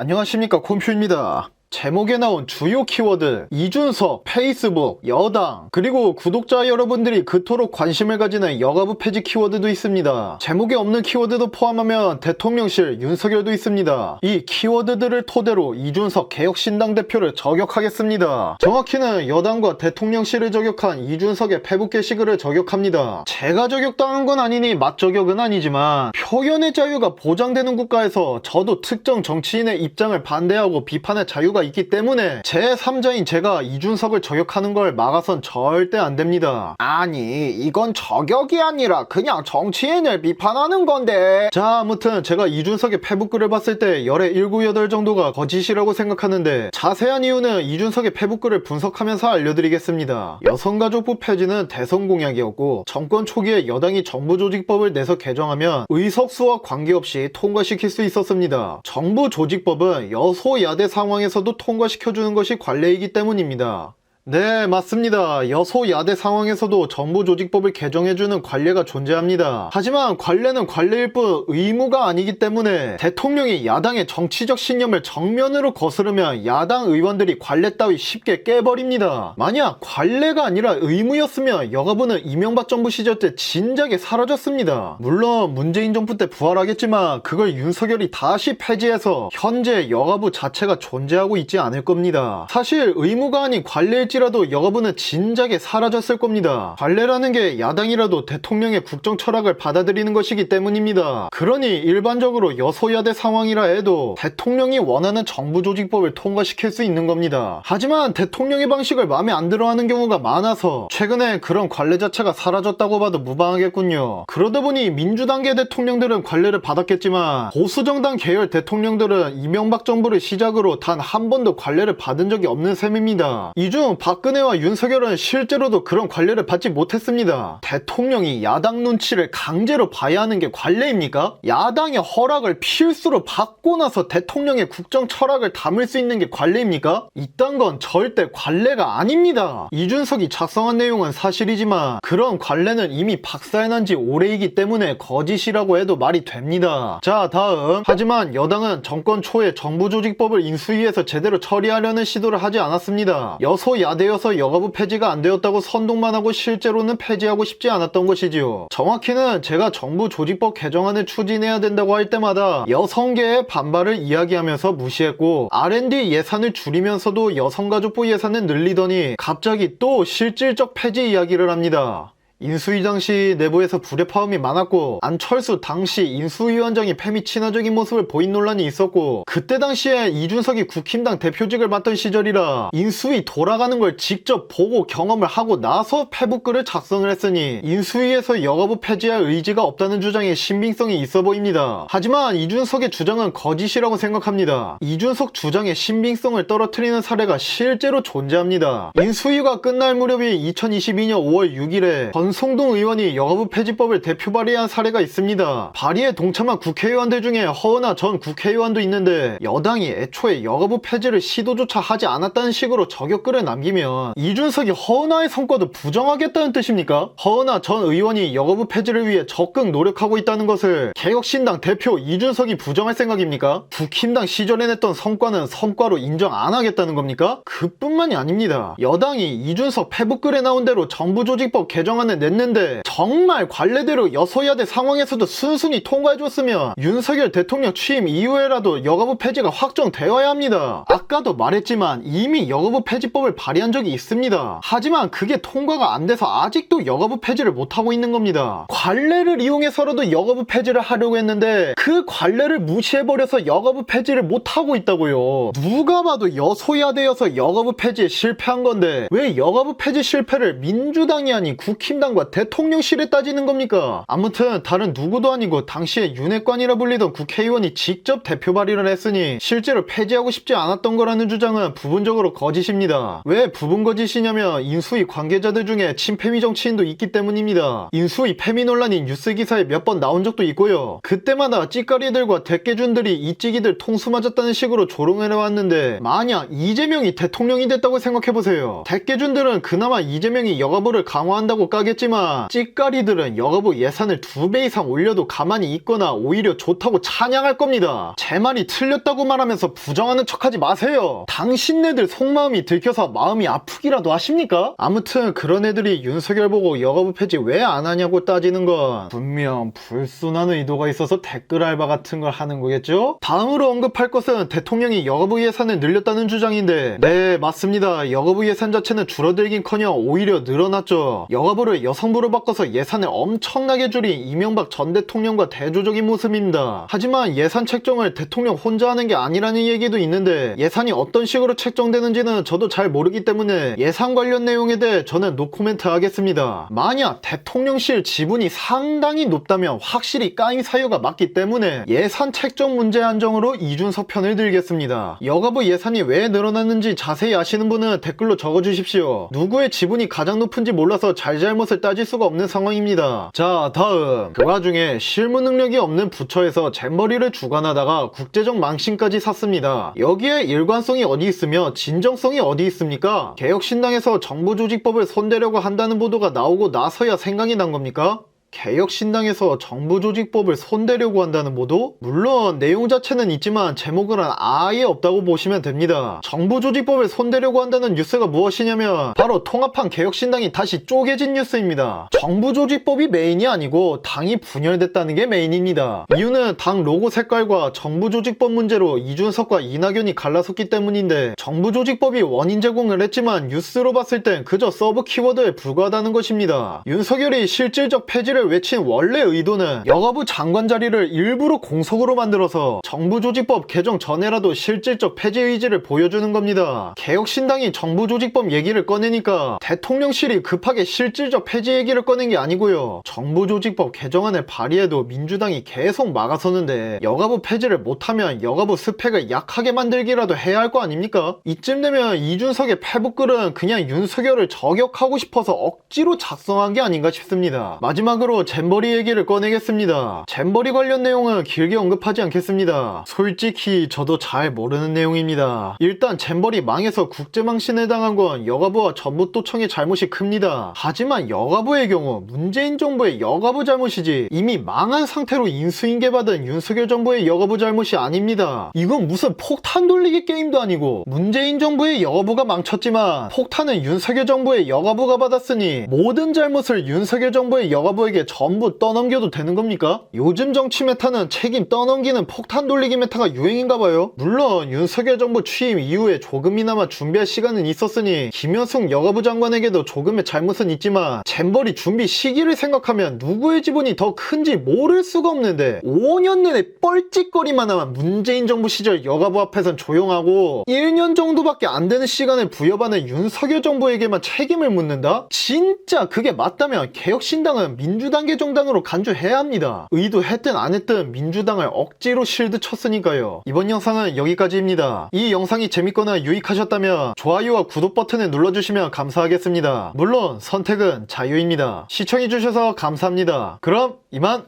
안녕하십니까, 콤퓨입니다. 제목에 나온 주요 키워드, 이준석, 페이스북, 여당, 그리고 구독자 여러분들이 그토록 관심을 가지는 여가부 폐지 키워드도 있습니다. 제목에 없는 키워드도 포함하면 대통령실, 윤석열도 있습니다. 이 키워드들을 토대로 이준석 개혁신당 대표를 저격하겠습니다. 정확히는 여당과 대통령실을 저격한 이준석의 페북 게시글을 저격합니다. 제가 저격당한 건 아니니 맞저격은 아니지만 표현의 자유가 보장되는 국가에서 저도 특정 정치인의 입장을 반대하고 비판의 자유가 있기 때문에 제3자인 제가 이준석을 저격하는 걸 막아선 절대 안 됩니다. 아니, 이건 저격이 아니라 그냥 정치인을 비판하는 건데. 자, 아무튼 제가 이준석의 페북글을 봤을 때 열의 198 정도가 거짓이라고 생각하는데, 자세한 이유는 이준석의 페북글을 분석하면서 알려드리겠습니다. 여성가족부 폐지는 대선 공약이었고, 정권 초기에 여당이 정부조직법을 내서 개정하면 의석수와 관계없이 통과시킬 수 있었습니다. 정부조직법은 여소야대 상황에서도 통과시켜주는 것이 관례이기 때문입니다. 네, 맞습니다. 여소야대 상황에서도 정부조직법을 개정해주는 관례가 존재합니다. 하지만 관례는 관례일 뿐 의무가 아니기 때문에 대통령이 야당의 정치적 신념을 정면으로 거스르면 야당 의원들이 관례 따위 쉽게 깨버립니다. 만약 관례가 아니라 의무였으면 여가부는 이명박 정부 시절 때 진작에 사라졌습니다. 물론 문재인 정부 때 부활하겠지만 그걸 윤석열이 다시 폐지해서 현재 여가부 자체가 존재하고 있지 않을 겁니다. 사실 의무가 아닌 관례일지 라도 여가부는 진작에 사라졌을 겁니다. 관례라는 게 야당이라도 대통령의 국정 철학을 받아들이는 것이기 때문입니다. 그러니 일반적으로 여소야대 상황이라 해도 대통령이 원하는 정부조직법을 통과시킬 수 있는 겁니다. 하지만 대통령의 방식을 마음에 안 들어하는 경우가 많아서 최근에 그런 관례 자체가 사라졌다고 봐도 무방하겠군요. 그러다 보니 민주당계 대통령들은 관례를 받았겠지만 보수정당 계열 대통령들은 이명박 정부를 시작으로 단 한 번도 관례를 받은 적이 없는 셈입니다. 이중 박근혜와 윤석열은 실제로도 그런 관례를 받지 못했습니다. 대통령이 야당 눈치를 강제로 봐야 하는 게 관례입니까? 야당의 허락을 필수로 받고 나서 대통령의 국정 철학을 담을 수 있는 게 관례입니까? 이딴 건 절대 관례가 아닙니다. 이준석이 작성한 내용은 사실이지만 그런 관례는 이미 박살난 지 오래이기 때문에 거짓이라고 해도 말이 됩니다. 자, 다음. 하지만 여당은 정권 초에 정부조직법을 인수위에서 제대로 처리하려는 시도를 하지 않았습니다. 여소야대여서 여가부 폐지가 안 되었다고 선동만 하고 실제로는 폐지하고 싶지 않았던 것이지요. 정확히는 제가 정부조직법 개정안을 추진해야 된다고 할 때마다 여성계의 반발을 이야기하면서 무시했고 R&D 예산을 줄이면서도 여성가족부 예산을 늘리더니 갑자기 또 실질적 폐지 이야기를 합니다. 인수위 당시 내부에서 불협화음이 많았고 안철수 당시 인수위원장이 패미 친화적인 모습을 보인 논란이 있었고 그때 당시에 이준석이 국힘당 대표직을 맡던 시절이라 인수위 돌아가는 걸 직접 보고 경험을 하고 나서 페북글을 작성을 했으니 인수위에서 여가부 폐지할 의지가 없다는 주장에 신빙성이 있어 보입니다. 하지만 이준석의 주장은 거짓이라고 생각합니다. 이준석 주장의 신빙성을 떨어뜨리는 사례가 실제로 존재합니다. 인수위가 끝날 무렵인 2022년 5월 6일에 권성동 의원이 여가부 폐지법을 대표 발의한 사례가 있습니다. 발의에 동참한 국회의원들 중에 허은하 전 국회의원도 있는데 여당이 애초에 여가부 폐지를 시도조차 하지 않았다는 식으로 저격글을 남기면 이준석이 허은하의 성과도 부정하겠다는 뜻입니까? 허은하 전 의원이 여가부 폐지를 위해 적극 노력하고 있다는 것을 개혁신당 대표 이준석이 부정할 생각입니까? 국힘당 시절에 냈던 성과는 성과로 인정 안 하겠다는 겁니까? 그뿐만이 아닙니다. 여당이 이준석 페북글에 나온 대로 정부조직법 개정안을 냈는데 정말 관례대로 여소야대 상황에서도 순순히 통과해줬으면 윤석열 대통령 취임 이후에라도 여가부 폐지가 확정되어야 합니다. 아까도 말했지만 이미 여가부 폐지법을 발의한 적이 있습니다. 하지만 그게 통과가 안 돼서 아직도 여가부 폐지를 못하고 있는 겁니다. 관례를 이용해서라도 여가부 폐지를 하려고 했는데 그 관례를 무시해버려서 여가부 폐지를 못하고 있다고요. 누가 봐도 여소야대여서 여가부 폐지에 실패한 건데 왜 여가부 폐지 실패를 민주당이 아닌 국힘당 과 대통령실에 따지는 겁니까? 아무튼 다른 누구도 아니고 당시에 윤핵관이라 불리던 국회의원이 직접 대표 발의를 했으니 실제로 폐지하고 싶지 않았던 거라는 주장은 부분적으로 거짓입니다. 왜 부분 거짓이냐면 인수위 관계자들 중에 친패미 정치인도 있기 때문입니다. 인수위 패미 논란이 뉴스 기사에 몇 번 나온 적도 있고요. 그때마다 찌까리들과 대깨준들이 이찌기들 통수 맞았다는 식으로 조롱을 해왔는데 만약 이재명이 대통령이 됐다고 생각해보세요. 대깨준들은 그나마 이재명이 여가부를 강화한다고 까겠지 했지만 찌까리들은 여가부 예산을 2배 이상 올려도 가만히 있거나 오히려 좋다고 찬양할 겁니다. 제 말이 틀렸다고 말하면서 부정하는 척하지 마세요. 당신네들 속마음이 들켜서 마음이 아프기라도 하십니까? 아무튼 그런 애들이 윤석열 보고 여가부 폐지 왜 안 하냐고 따지는 건 분명 불순한 의도가 있어서 댓글 알바 같은 걸 하는 거겠죠? 다음으로 언급할 것은 대통령이 여가부 예산을 늘렸다는 주장인데, 네, 맞습니다. 여가부 예산 자체는 줄어들긴커녕 오히려 늘어났죠. 여가부를 여성부로 바꿔서 예산을 엄청나게 줄인 이명박 전 대통령과 대조적인 모습입니다. 하지만 예산 책정을 대통령 혼자 하는 게 아니라는 얘기도 있는데, 예산이 어떤 식으로 책정되는지는 저도 잘 모르기 때문에 예산 관련 내용에 대해 저는 노코멘트 하겠습니다. 만약 대통령실 지분이 상당히 높다면 확실히 까인 사유가 맞기 때문에 예산 책정 문제 한정으로 이준석 편을 들겠습니다. 여가부 예산이 왜 늘어났는지 자세히 아시는 분은 댓글로 적어주십시오. 누구의 지분이 가장 높은지 몰라서 잘잘못을 따질 수가 없는 상황입니다. 자, 다음. 그 와중에 실무 능력이 없는 부처에서 잼버리를 주관하다가 국제적 망신까지 샀습니다. 여기에 일관성이 어디 있으며 진정성이 어디 있습니까? 개혁신당에서 정부조직법을 손대려고 한다는 보도가 나오고 나서야 생각이 난 겁니까? 개혁신당에서 정부조직법을 손대려고 한다는 보도? 물론 내용 자체는 있지만 제목은 아예 없다고 보시면 됩니다. 정부조직법을 손대려고 한다는 뉴스가 무엇이냐면 바로 통합한 개혁신당이 다시 쪼개진 뉴스입니다. 정부조직법이 메인이 아니고 당이 분열됐다는 게 메인입니다. 이유는 당 로고 색깔과 정부조직법 문제로 이준석과 이낙연이 갈라섰기 때문인데, 정부조직법이 원인 제공을 했지만 뉴스로 봤을 땐 그저 서브 키워드에 불과하다는 것입니다. 윤석열이 실질적 폐지를 외친 원래 의도는 여가부 장관 자리를 일부러 공석으로 만들어서 정부조직법 개정 전에라도 실질적 폐지 의지를 보여주는 겁니다. 개혁신당이 정부조직법 얘기를 꺼내니까 대통령실이 급하게 실질적 폐지 얘기를 꺼낸 게 아니고요. 정부조직법 개정안을 발의해도 민주당이 계속 막아서는데 여가부 폐지를 못하면 여가부 스펙을 약하게 만들기라도 해야 할 거 아닙니까? 이쯤 되면 이준석의 패북글은 그냥 윤석열을 저격하고 싶어서 억지로 작성한 게 아닌가 싶습니다. 마지막으로 잼버리 얘기를 꺼내겠습니다. 잼버리 관련 내용은 길게 언급하지 않겠습니다. 솔직히 저도 잘 모르는 내용입니다. 일단 잼버리 망해서 국제망신을 당한 건 여가부와 전북도청의 잘못이 큽니다. 하지만 여가부의 경우 문재인 정부의 여가부 잘못이지 이미 망한 상태로 인수인계받은 윤석열 정부의 여가부 잘못이 아닙니다. 이건 무슨 폭탄 돌리기 게임도 아니고, 문재인 정부의 여가부가 망쳤지만 폭탄은 윤석열 정부의 여가부가 받았으니 모든 잘못을 윤석열 정부의 여가부에게 전부 떠넘겨도 되는 겁니까? 요즘 정치 메타는 책임 떠넘기는 폭탄 돌리기 메타가 유행인가봐요. 물론 윤석열 정부 취임 이후에 조금이나마 준비할 시간은 있었으니 김현숙 여가부 장관에게도 조금의 잘못은 있지만 잼버리 준비 시기를 생각하면 누구의 지분이 더 큰지 모를 수가 없는데 5년 내내 뻘짓거리만 하면 문재인 정부 시절 여가부 앞에선 조용하고 1년 정도밖에 안 되는 시간을 부여받는 윤석열 정부에게만 책임을 묻는다? 진짜 그게 맞다면 개혁신당은 민주당계 정당으로 간주해야 합니다. 의도했든 안 했든 민주당을 억지로 실드 쳤으니까요. 이번 영상은 여기까지입니다. 이 영상이 재밌거나 유익하셨다면 좋아요와 구독 버튼을 눌러주시면 감사하겠습니다. 물론 선택은 자유입니다. 시청해주셔서 감사합니다. 그럼 이만!